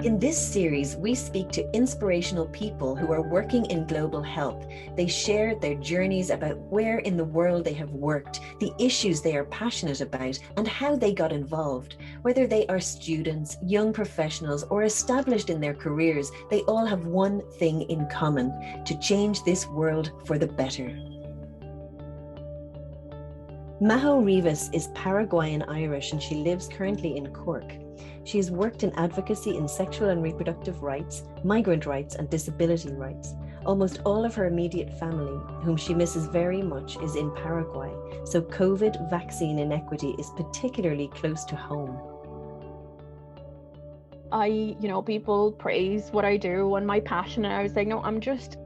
In this series, we speak to inspirational people who are working in global health. They share their journeys about where in the world they have worked, the issues they are passionate about, and how they got involved. Whether they are students, young professionals, or established in their careers, they all have one thing in common: to change this world for the better. Majo Rivas is Paraguayan-Irish and she lives currently in Cork. She has worked in advocacy in sexual and reproductive rights, migrant rights, and disability rights. Almost all of her immediate family, whom she misses very much, is in Paraguay, so COVID vaccine inequity is particularly close to home. People praise what I do and my passion, and I was like, no, I'm just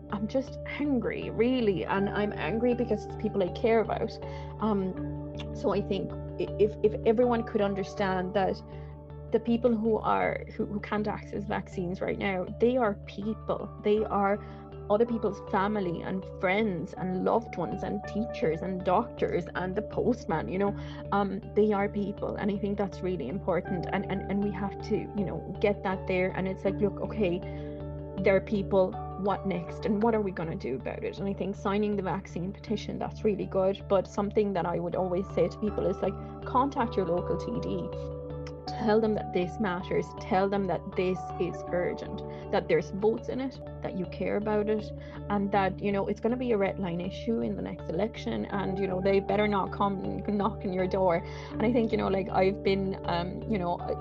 angry, really, and I'm angry because it's people I care about. So I think if everyone could understand that the people who can't access vaccines right now, they are people. They are other people's family and friends and loved ones and teachers and doctors and the postman. They are people, and I think that's really important. And we have to get that there. And it's like, look, okay, there are people. What next? And what are we going to do about it? And I think signing the vaccine petition, that's really good. But something that I would always say to people is like, contact your local TD. Tell them that this matters. Tell them that this is urgent, that there's votes in it, that you care about it, and that, it's going to be a red line issue in the next election, and, they better not come knocking your door. And I think, I've been,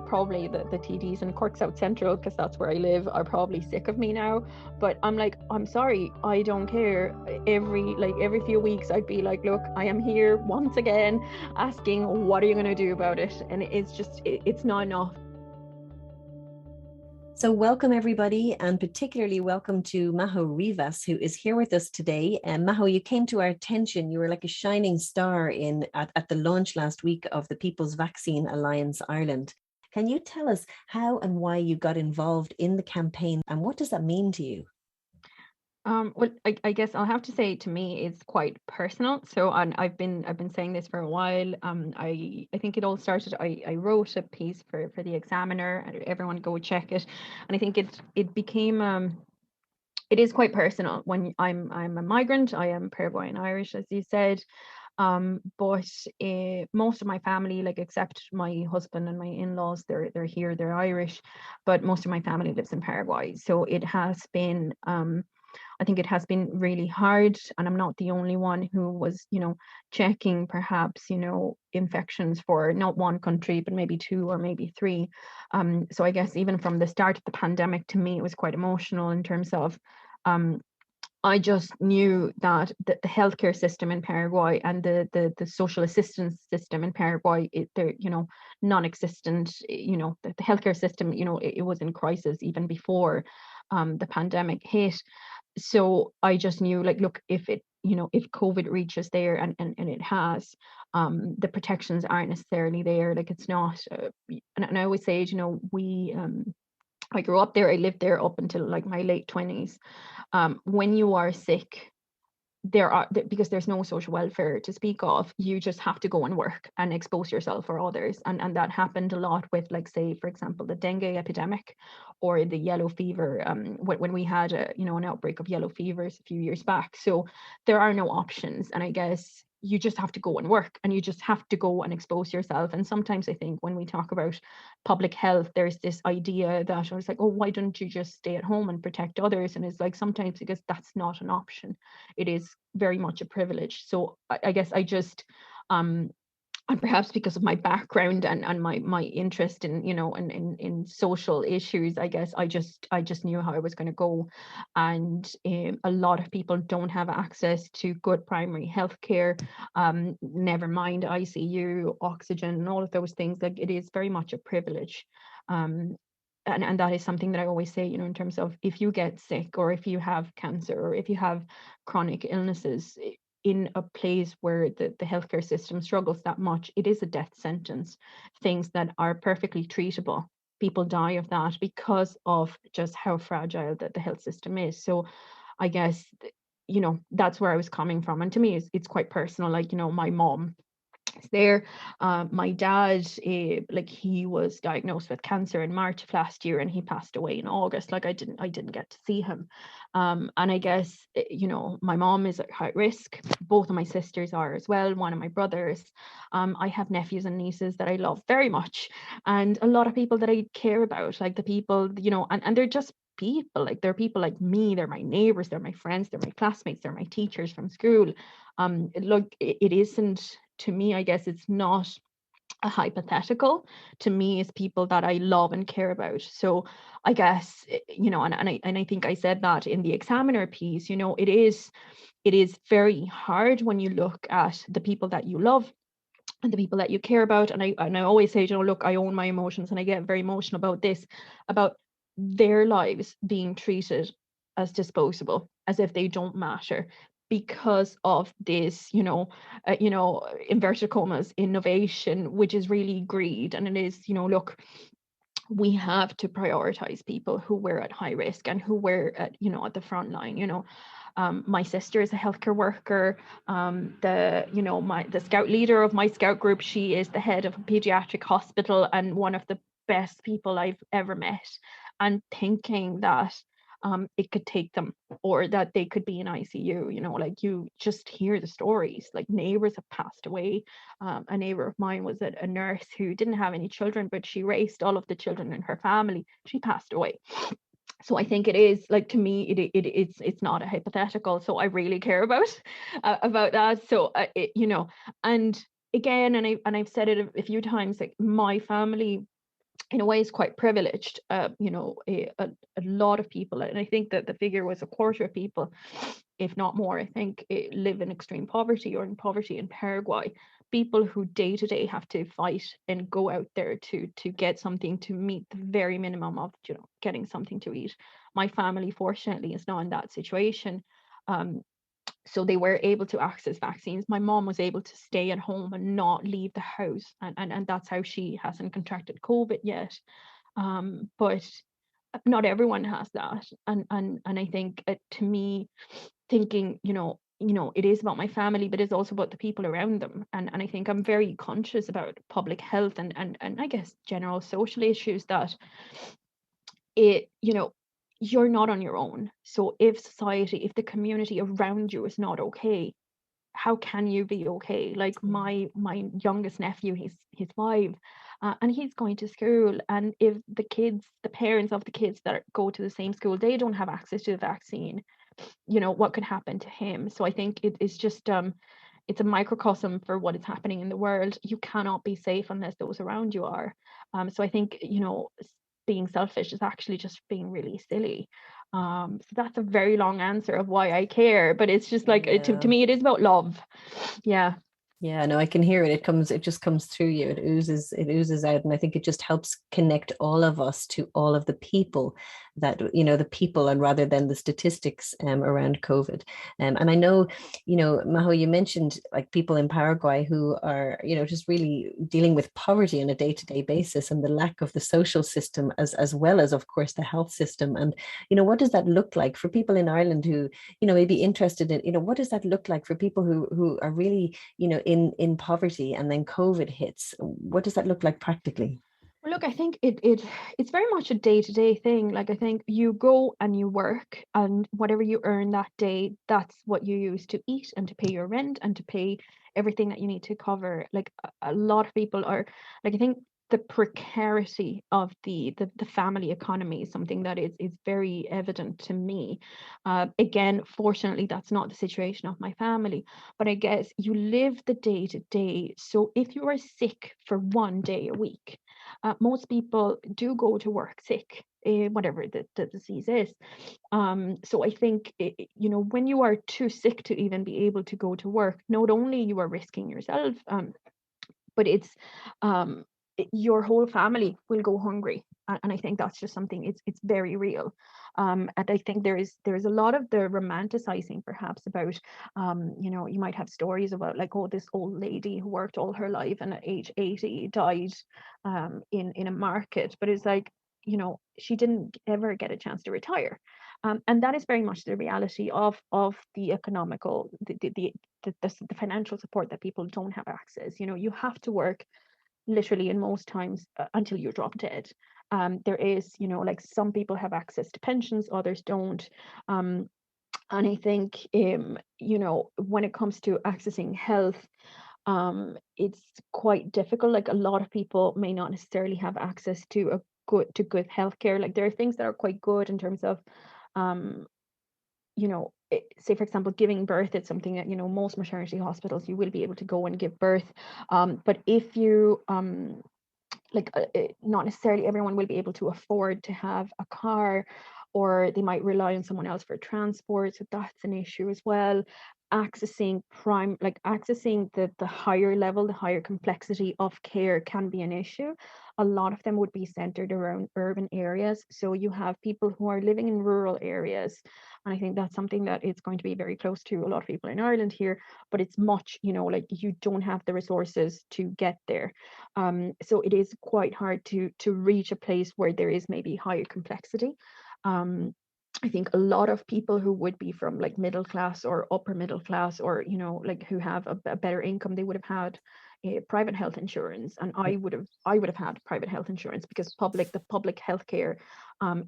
probably the TDs in Cork South Central, because that's where I live, are probably sick of me now. But I'm like, I'm sorry, I don't care. Every few weeks, I'd be like, look, I am here once again asking, what are you going to do about it? And it's not enough. So welcome everybody, and particularly welcome to Majo Rivas, who is here with us today. And Majo, you came to our attention. You were like a shining star at the launch last week of the People's Vaccine Alliance Ireland. Can you tell us how and why you got involved in the campaign, and what does that mean to you? Well, I guess I'll have to say, to me, it's quite personal. So, and I've been saying this for a while. I think it all started. I wrote a piece for the Examiner, and everyone go check it. And I think it became it is quite personal. When I'm a migrant, I am Paraguayan-Irish, as you said. But most of my family, except my husband and my in-laws, they're here, they're Irish, but most of my family lives in Paraguay. So it has been. I think it has been really hard, and I'm not the only one who was, checking perhaps, infections for not one country, but maybe two or maybe three. So I guess even from the start of the pandemic, to me, it was quite emotional in terms of, I just knew that the healthcare system in Paraguay and the social assistance system in Paraguay, they're, non-existent. The healthcare system, it was in crisis even before the pandemic hit. So I just knew, look, if COVID reaches there, and it has, the protections aren't necessarily there. It's not, and I always say, I grew up there, I lived there up until my late 20s. When you are sick, because there's no social welfare to speak of, you just have to go and work and expose yourself for others. And that happened a lot with, say, for example, the dengue epidemic or the yellow fever, when we had an outbreak of yellow fevers a few years back. So there are no options. And I guess you just have to go and work, and you just have to go and expose yourself. And sometimes I think when we talk about public health, there's this idea that I was like, oh, why don't you just stay at home and protect others? And it's like, sometimes, because that's not an option. It is very much a privilege. So I guess I just, and perhaps because of my background and my interest in in social issues, I guess I just knew how I was going to go. And a lot of people don't have access to good primary health care, never mind ICU, oxygen, and all of those things. It is very much a privilege. And that is something that I always say, in terms of, if you get sick, or if you have cancer, or if you have chronic illnesses in a place where the healthcare system struggles that much, it is a death sentence. Things that are perfectly treatable, people die of that because of just how fragile the health system is. So I guess, that's where I was coming from. And to me, it's quite personal. My mom, there. My dad, like he was diagnosed with cancer in March of last year, and he passed away in August. Like I didn't get to see him. And I guess, you know, my mom is at high risk. Both of my sisters are as well. One of my brothers. I have nephews and nieces that I love very much, and a lot of people that I care about, like the people, you know, and they're just people. Like they're people like me. They're my neighbors. They're my friends. They're my classmates. They're my teachers from school. Look, it isn't, to me, I guess it's not a hypothetical. To me, it's people that I love and care about. So I guess, you know, and I think I said that in the Examiner piece, you know, it is very hard when you look at the people that you love and the people that you care about. And I always say, you know, look, I own my emotions, and I get very emotional about this, about their lives being treated as disposable, as if they don't matter, because of this, you know, inverted commas, innovation, which is really greed. And it is, you know, look, we have to prioritize people who were at high risk and who were at, you know, at the front line. You know, my sister is a healthcare worker. The scout leader of my scout group, she is the head of a pediatric hospital and one of the best people I've ever met. And thinking that it could take them, or that they could be in ICU, you know, like you just hear the stories, like neighbors have passed away. A neighbor of mine was a nurse who didn't have any children, but she raised all of the children in her family. She passed away. So I think it is, like, to me, it's not a hypothetical. So I really care about that. So you know, and again, I've said it a few times, like my family in a way is quite privileged. You know, a lot of people, and I think that the figure was a quarter of people, if not more, I think, live in extreme poverty or in poverty in Paraguay. People who day to day have to fight and go out there to get something, to meet the very minimum of, you know, getting something to eat. My family, fortunately, is not in that situation. Um, so they were able to access vaccines. My mom was able to stay at home and not leave the house, and that's how she hasn't contracted COVID yet. But not everyone has that, and I think, to me, thinking, it is about my family, but it's also about the people around them, and I think I'm very conscious about public health and I guess general social issues, that it, you're not on your own. So if society, if the community around you is not okay, how can you be okay? Like my youngest nephew, he's 5, and he's going to school, and if the parents of the kids that go to the same school, they don't have access to the vaccine, what could happen to him? So I think it is just it's a microcosm for what is happening in the world. You cannot be safe unless those around you are. So I think, being selfish is actually just being really silly. So that's a very long answer of why I care, but it's just like, to me, it is about love. Yeah. Yeah, no, I can hear it. It just comes through you. It oozes out. And I think it just helps connect all of us to all of the people that, the people, and rather than the statistics around COVID. And I know, Majo, you mentioned like people in Paraguay who are, just really dealing with poverty on a day-to-day basis, and the lack of the social system as well as, of course, the health system. And, what does that look like for people in Ireland who, may be interested in, what does that look like for people who are really, in poverty, and then COVID hits? What does that look like practically? Well, look, I think it's very much a day-to-day thing. Like, I think you go and you work, and whatever you earn that day, that's what you use to eat and to pay your rent and to pay everything that you need to cover. Like, a lot of people are, like, I think the precarity of the family economy is something that is very evident to me. Again, fortunately, that's not the situation of my family, but I guess you live the day to day. So if you are sick for one day a week, most people do go to work sick, whatever the disease is. So I think, when you are too sick to even be able to go to work, not only you are risking yourself, but it's your whole family will go hungry. And I think that's just something, it's very real. And I think there's a lot of the romanticizing perhaps about, you might have stories about, like, oh, this old lady who worked all her life and at age 80 died in a market. But it's like, she didn't ever get a chance to retire. And that is very much the reality of the economical, the financial support that people don't have access. You have to work literally in most times until you're drop dead. There is, like some people have access to pensions, others don't. And I think, when it comes to accessing health, it's quite difficult. Like a lot of people may not necessarily have access to good healthcare. Like there are things that are quite good in terms of, um, say for example, giving birth. It's something that most maternity hospitals you will be able to go and give birth. But if you not necessarily everyone will be able to afford to have a car, or they might rely on someone else for transport, so that's an issue as well. Accessing the higher level, the higher complexity of care can be an issue. A lot of them would be centered around urban areas, so you have people who are living in rural areas, and I think that's something that is going to be very close to a lot of people in Ireland here, but it's much, like you don't have the resources to get there. So it is quite hard to reach a place where there is maybe higher complexity. I think a lot of people who would be from like middle class or upper middle class, or like who have a better income, they would have had private health insurance, and I would have had private health insurance, because the public healthcare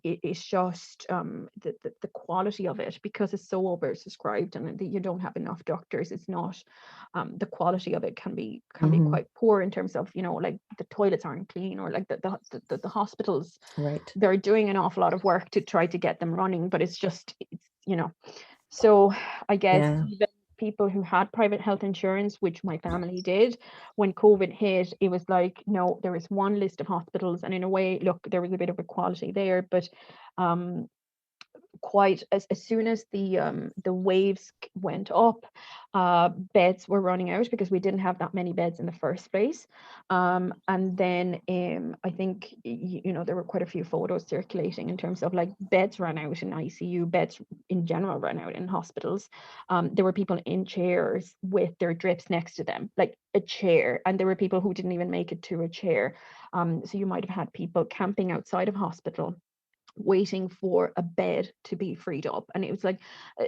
is just the quality of it, because it's so oversubscribed and you don't have enough doctors. It's not the quality of it can be quite poor in terms of like the toilets aren't clean, or like the hospitals, Right. they're doing an awful lot of work to try to get them running, but it's so I guess even people who had private health insurance, which my family did, when COVID hit, it was like, no, there was one list of hospitals, and in a way, look, there was a bit of equality there, but quite as soon as the waves went up, beds were running out, because we didn't have that many beds in the first place. And then I think there were quite a few photos circulating in terms of like beds ran out in ICU, beds in general ran out in hospitals. There were people in chairs with their drips next to them, like a chair, and there were people who didn't even make it to a chair. So you might have had people camping outside of hospital, waiting for a bed to be freed up. And it was like,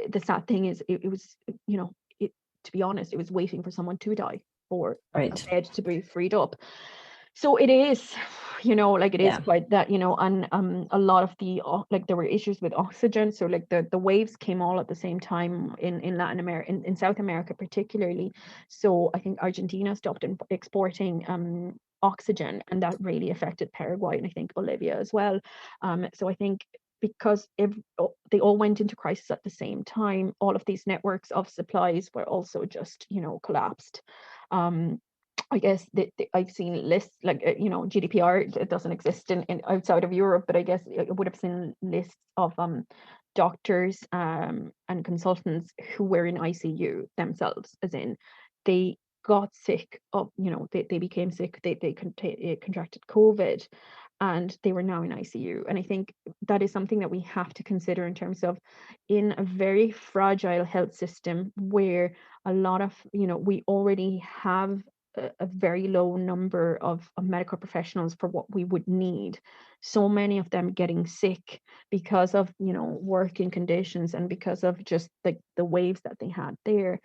the sad thing is, it was, to be honest, it was waiting for someone to die for a bed to be freed up. So it is, like it is quite that, and a lot of the, like there were issues with oxygen. So like the waves came all at the same time in Latin America, in South America particularly. So I think Argentina stopped exporting oxygen, and that really affected Paraguay, and I think Bolivia as well. So I think because they all went into crisis at the same time, all of these networks of supplies were also just, collapsed. I guess I've seen lists like, GDPR, it doesn't exist in outside of Europe, but I guess it would have seen lists of doctors and consultants who were in ICU themselves, as in they got sick of, they became sick, they contracted COVID, and they were now in ICU. And I think that is something that we have to consider in terms of, in a very fragile health system where a lot of, we already have a very low number of medical professionals for what we would need. So many of them getting sick because of, working conditions, and because of just the waves that they had there.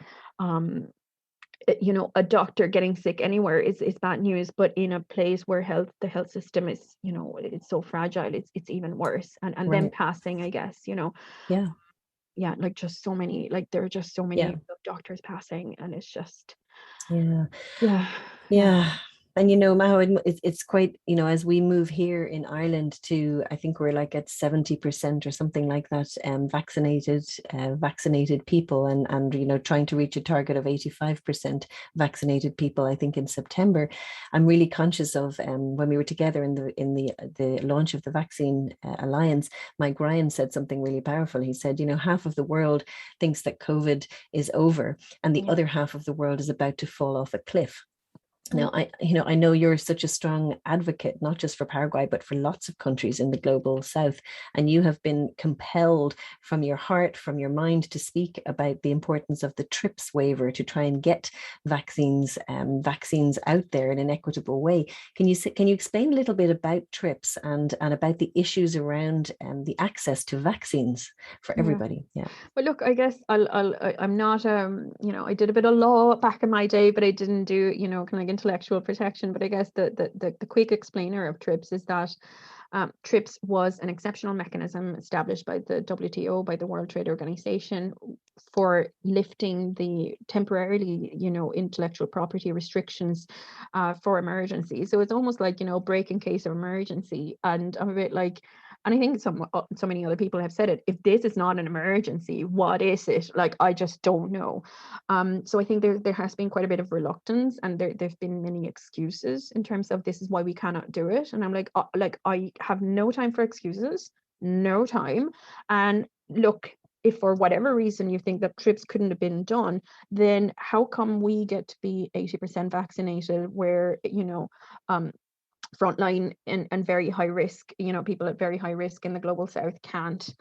A doctor getting sick anywhere is bad news, but in a place where the health system is, it's so fragile, it's even worse. And then passing, I guess, like just so many, like there are just so many doctors passing, and it's just And Majo, it's quite, as we move here in Ireland to, I think we're like at 70% or something like that, vaccinated people, and trying to reach a target of 85% vaccinated people, I think in September. I'm really conscious of when we were together in the launch of the Vaccine Alliance, Mike Ryan said something really powerful. He said, half of the world thinks that COVID is over, and the other half of the world is about to fall off a cliff. Now, I know you're such a strong advocate, not just for Paraguay, but for lots of countries in the global south. And you have been compelled from your heart, from your mind, to speak about the importance of the TRIPS waiver to try and get vaccines out there in an equitable way. Can you explain a little bit about TRIPS and about the issues around the access to vaccines for everybody? Yeah. Well, look, I guess I'm not, I did a bit of law back in my day, but I didn't do, kind of like intellectual protection. But I guess the quick explainer of TRIPS is that TRIPS was an exceptional mechanism established by the WTO, by the World Trade Organization, for lifting the temporarily, intellectual property restrictions for emergencies. So it's almost like, break in case of emergency. And I'm a bit like, and I think so many other people have said it, if this is not an emergency, what is it? Like, I just don't know. So I think there has been quite a bit of reluctance, and there've been many excuses in terms of this is why we cannot do it. And I'm like I have no time for excuses, no time. And look, if for whatever reason you think that TRIPS couldn't have been done, then how come we get to be 80% vaccinated where, frontline and very high risk, people at very high risk in the global south can't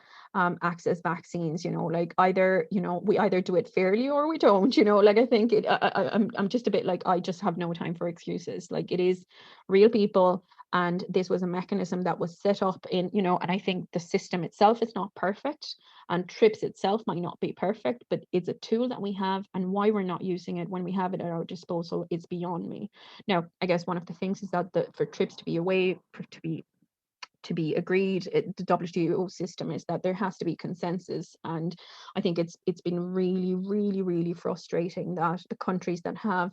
access vaccines, like either, we either do it fairly or we don't, like I think I'm just a bit like, I just have no time for excuses. Like, it is real people, and this was a mechanism that was set up in, and I think the system itself is not perfect, and TRIPS itself might not be perfect, but it's a tool that we have, and why we're not using it when we have it at our disposal is beyond me. Now, I guess one of the things is that for TRIPS to be a way to be agreed, the WTO system, is that there has to be consensus. And I think it's been really, really, really frustrating that the countries that have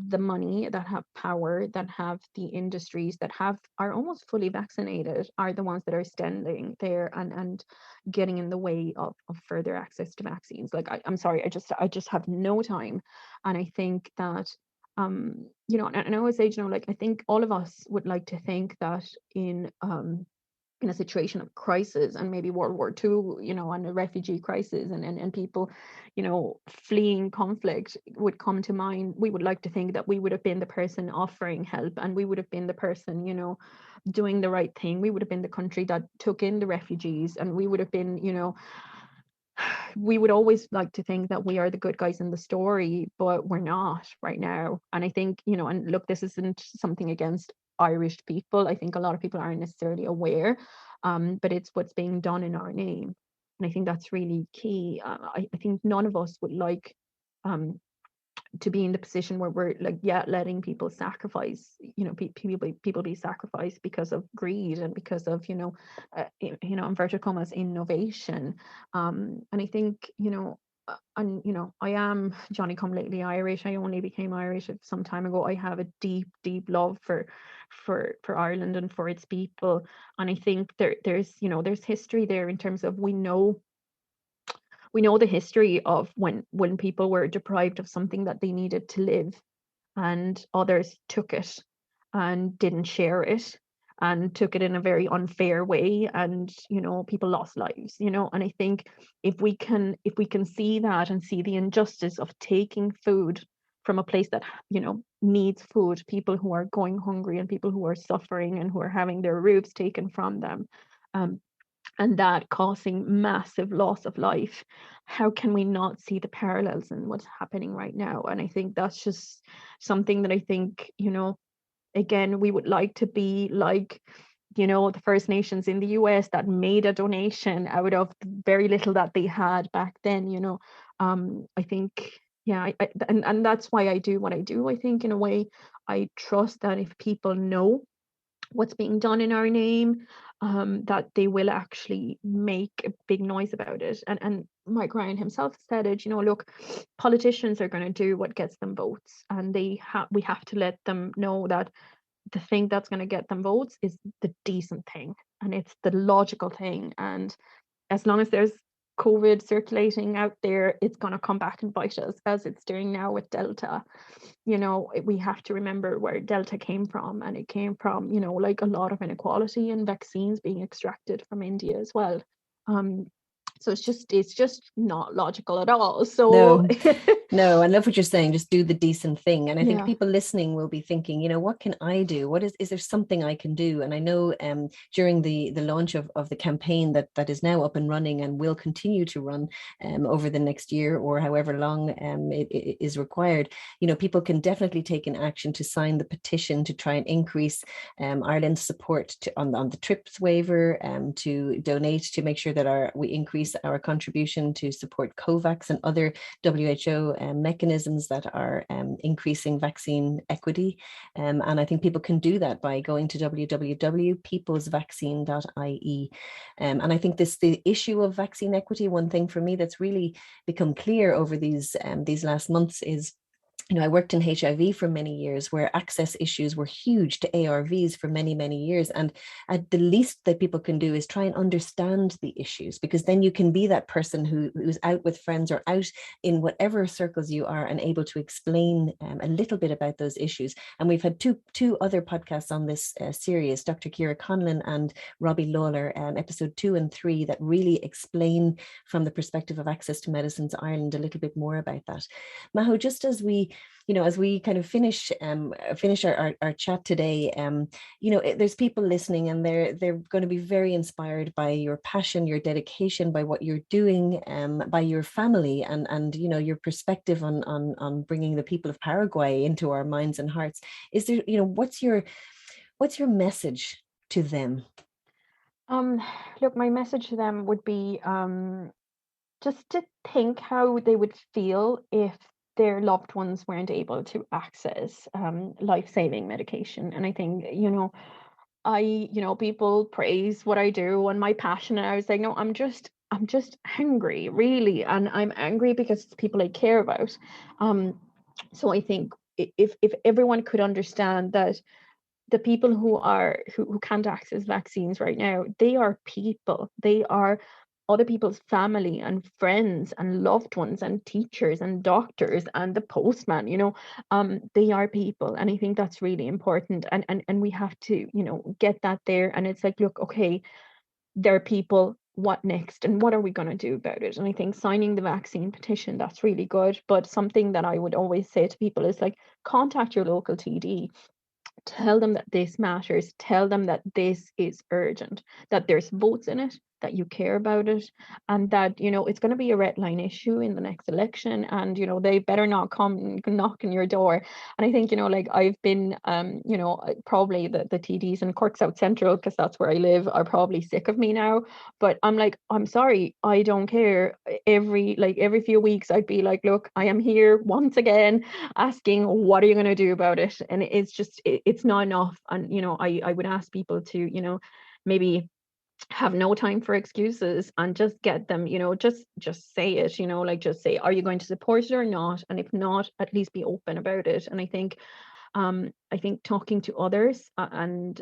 the money, that have power, that have the industries, that are almost fully vaccinated, are the ones that are standing there and getting in the way of further access to vaccines. Like, I'm sorry, I just have no time. And I think that and I always say, like, I think all of us would like to think that in a situation of crisis, and maybe World War II, and a refugee crisis, and people, fleeing conflict would come to mind. We would like to think that we would have been the person offering help, and we would have been the person, doing the right thing. We would have been the country that took in the refugees, and we would have been, we would always like to think that we are the good guys in the story, but we're not right now. And I think, and look, this isn't something against Irish people. I think a lot of people aren't necessarily aware, but it's what's being done in our name. And I think that's really key. I think none of us would like to be in the position where we're like, letting people sacrifice, people be sacrificed because of greed and because of, inverted commas, innovation. And I think, I am Johnny come lately Irish. I only became Irish some time ago. I have a deep, deep love for Ireland and for its people. And I think there's history there in terms of we know the history of when people were deprived of something that they needed to live, and others took it and didn't share it and took it in a very unfair way, and people lost lives, and I think if we can see that and see the injustice of taking food from a place that needs food, people who are going hungry and people who are suffering and who are having their roofs taken from them, and that causing massive loss of life, how can we not see the parallels in what's happening right now? And I think that's just something that I think, again, we would like to be like, the First Nations in the US that made a donation out of very little that they had back then, I think, and that's why I do what I do. I think in a way, I trust that if people know what's being done in our name, that they will actually make a big noise about it. And Mike Ryan himself said it, look, politicians are going to do what gets them votes, and we have to let them know that the thing that's going to get them votes is the decent thing, and it's the logical thing. And as long as there's COVID circulating out there, it's going to come back and bite us, as it's doing now with Delta. We have to remember where Delta came from, and it came from, like a lot of inequality and vaccines being extracted from India as well. So it's just not logical at all. So No, no, I love what you're saying. Just do the decent thing. And I think yeah. people listening will be thinking, what can I do? Is there something I can do? And I know during the launch of the campaign that is now up and running and will continue to run over the next year or however long it is required, people can definitely take an action to sign the petition to try and increase Ireland's support on the TRIPS waiver, to donate to make sure that we increase our contribution to support COVAX and other WHO mechanisms that are increasing vaccine equity. And I think people can do that by going to www.peoplesvaccine.ie. And I think the issue of vaccine equity, one thing for me that's really become clear over these last months is, I worked in HIV for many years, where access issues were huge to ARVs for many, many years. And the least that people can do is try and understand the issues, because then you can be that person who's out with friends or out in whatever circles you are and able to explain a little bit about those issues. And we've had two other podcasts on this series, Dr. Ciara Conlon and Robbie Lawler, episode 2 and 3, that really explain from the perspective of Access to Medicines Ireland a little bit more about that. Majo, just as we kind of finish our chat today, there's people listening and they're going to be very inspired by your passion, your dedication, by what you're doing, by your family, and your perspective on bringing the people of Paraguay into our minds and hearts. Is there, what's your message to them? Look, my message to them would be just to think how they would feel if their loved ones weren't able to access life-saving medication. And I think, people praise what I do and my passion, and I was like, no, I'm just angry, really, and I'm angry because it's people I care about. So I think if everyone could understand that the people who can't access vaccines right now, they are people. They are other people's family and friends and loved ones and teachers and doctors and the postman. They are people, and I think that's really important. And we have to, get that there. And it's like, look, okay, they're people. What next? And what are we going to do about it? And I think signing the vaccine petition, that's really good. But something that I would always say to people is like, contact your local TD. Tell them that this matters. Tell them that this is urgent, that there's votes in it, that you care about it, and that, it's going to be a red line issue in the next election, and, they better not come knocking your door. And I think, I've been, probably the TDs in Cork South Central, because that's where I live, are probably sick of me now. But I'm like, I'm sorry, I don't care. Every few weeks, I'd be like, look, I am here once again asking, what are you going to do about it? And it's just, it's not enough. And, I would ask people to, maybe have no time for excuses and just get them, just say it, just say, are you going to support it or not? And if not, at least be open about it. And I think talking to others, and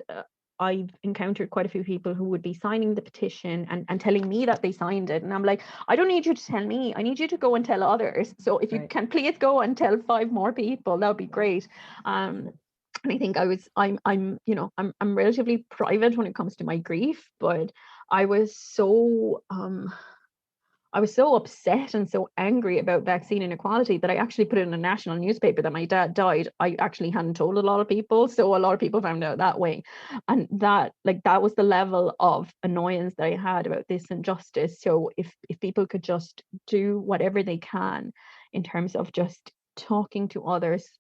I've encountered quite a few people who would be signing the petition and telling me that they signed it. And I'm like, I don't need you to tell me. I need you to go and tell others. So if you can please go and tell 5 more people, that would be great. And I think I'm relatively private when it comes to my grief, but I was so upset and so angry about vaccine inequality that I actually put it in a national newspaper that my dad died. I actually hadn't told a lot of people, so a lot of people found out that way. And that was the level of annoyance that I had about this injustice. So if people could just do whatever they can in terms of just talking to others,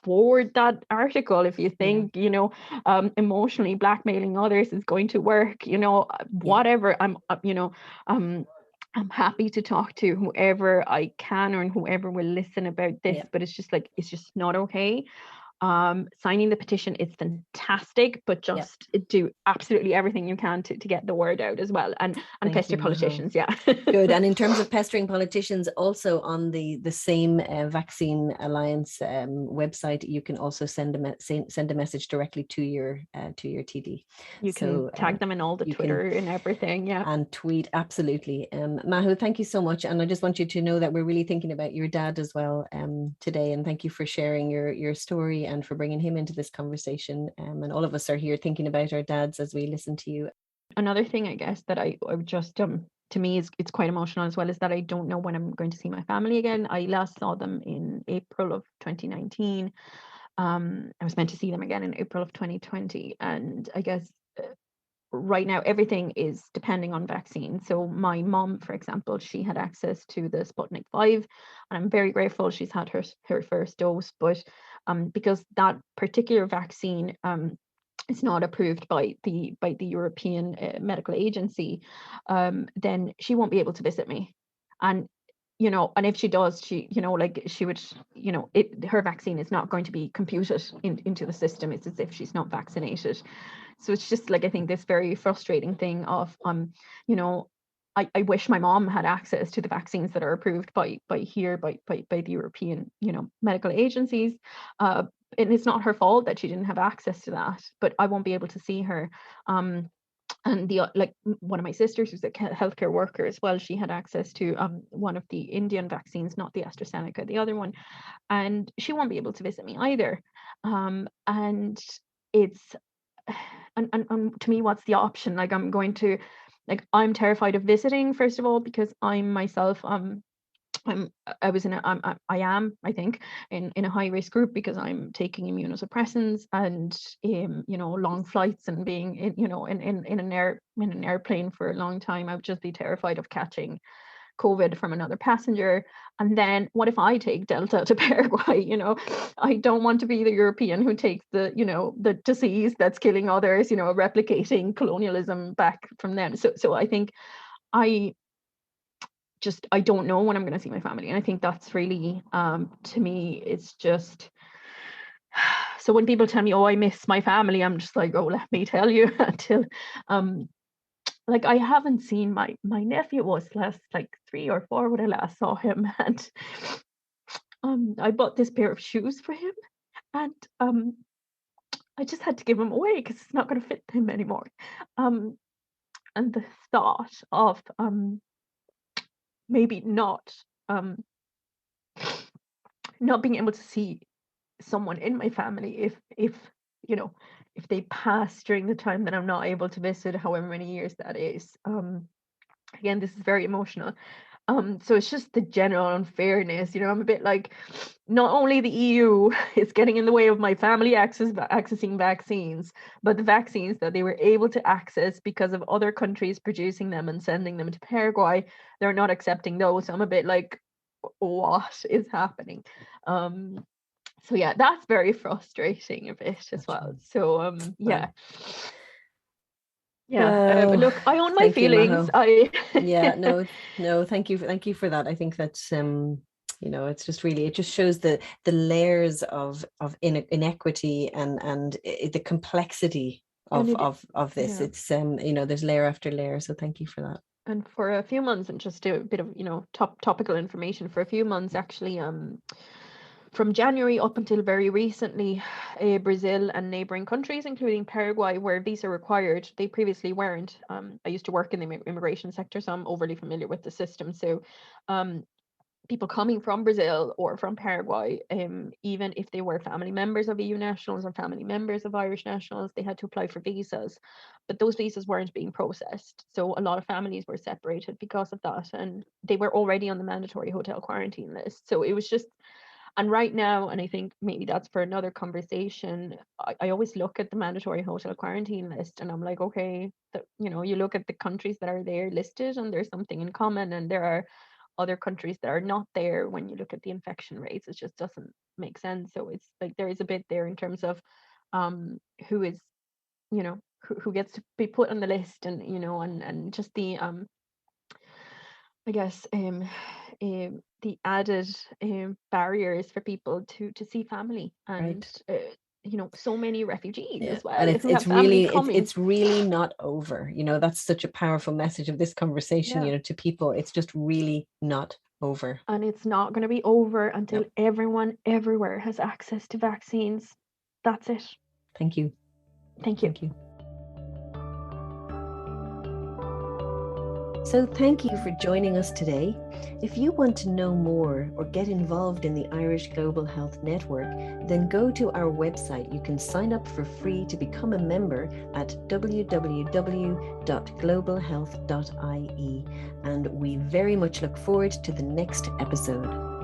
forward that article if you think emotionally blackmailing others is going to work, whatever. I'm happy to talk to whoever I can or whoever will listen about this, but it's just not okay. Signing the petition is fantastic, but just do absolutely everything you can to get the word out as well, and pester politicians. Good. And in terms of pestering politicians, also on the same Vaccine Alliance website, you can also send a message directly to your TD. You can tag them in all the Twitter and everything, and tweet. Absolutely. Majo, thank you so much, and I just want you to know that we're really thinking about your dad as well today, and thank you for sharing your story and for bringing him into this conversation. And all of us are here thinking about our dads as we listen to you. Another thing, I guess, that I would just to me it's quite emotional, as well as that I don't know when I'm going to see my family again. I last saw them in April of 2019. I was meant to see them again in April of 2020, and I guess right now everything is depending on vaccine. So my mom, for example, she had access to the Sputnik 5, and I'm very grateful she's had her first dose, but because that particular vaccine is not approved by the European Medical Agency, then she won't be able to visit me. And and if she does, she like she would, her vaccine is not going to be computed into the system. It's as if she's not vaccinated. So it's just like, I think this very frustrating thing of I wish my mom had access to the vaccines that are approved by the European medical agencies, and it's not her fault that she didn't have access to that, but I won't be able to see her. And one of my sisters, who's a healthcare worker as well, she had access to one of the Indian vaccines, not the AstraZeneca, the other one, and she won't be able to visit me either. And it's and to me, what's the option? Like, I'm terrified of visiting, first of all, because I'm myself I am, I think, in a high risk group, because I'm taking immunosuppressants, and long flights, and being in an airplane for a long time. I would just be terrified of catching COVID from another passenger. And then what if I take Delta to Paraguay? I don't want to be the European who takes the disease that's killing others, replicating colonialism back from them. So I think I don't know when I'm going to see my family. And I think that's really, to me, it's just, so when people tell me, oh, I miss my family, I'm just like, oh, let me tell you, until, like, I haven't seen my nephew. Was last like 3 or 4 when I last saw him. And I bought this pair of shoes for him, and I just had to give him away because it's not going to fit him anymore. And the thought of maybe not being able to see someone in my family if they pass during the time that I'm not able to visit, however many years that is. Again, this is very emotional. So it's just the general unfairness. I'm a bit like, not only the EU is getting in the way of my family accessing vaccines, but the vaccines that they were able to access because of other countries producing them and sending them to Paraguay, they're not accepting those. So I'm a bit like, what is happening? So yeah, that's very frustrating a bit as well. So yeah. Look, I own my feelings. Yeah, no, thank you for that. I think that's it's just really, it just shows the layers of inequity and the complexity of this. It's there's layer after layer. So thank you for that. And for a few months, and just a bit of topical information, for a few months actually, from January up until very recently, Brazil and neighboring countries, including Paraguay, were visa required. They previously weren't. I used to work in the immigration sector, so I'm overly familiar with the system. So people coming from Brazil or from Paraguay, even if they were family members of EU nationals or family members of Irish nationals, they had to apply for visas. But those visas weren't being processed. So a lot of families were separated because of that. And they were already on the mandatory hotel quarantine list. So it was just, and right now, and I think maybe that's for another conversation, I always look at the mandatory hotel quarantine list, and I'm like, okay, you look at the countries that are there listed, and there's something in common, and there are other countries that are not there when you look at the infection rates. It just doesn't make sense. So it's like there is a bit there in terms of who is, who gets to be put on the list, and and just the I guess the added barriers for people to see family, and right. So many refugees as well. And it's really not over. That's such a powerful message of this conversation. To people, it's just really not over. And it's not going to be over until everyone everywhere has access to vaccines. That's it. Thank you. Thank you. Thank you. So thank you for joining us today. If you want to know more or get involved in the Irish Global Health Network, then go to our website. You can sign up for free to become a member at www.globalhealth.ie. And we very much look forward to the next episode.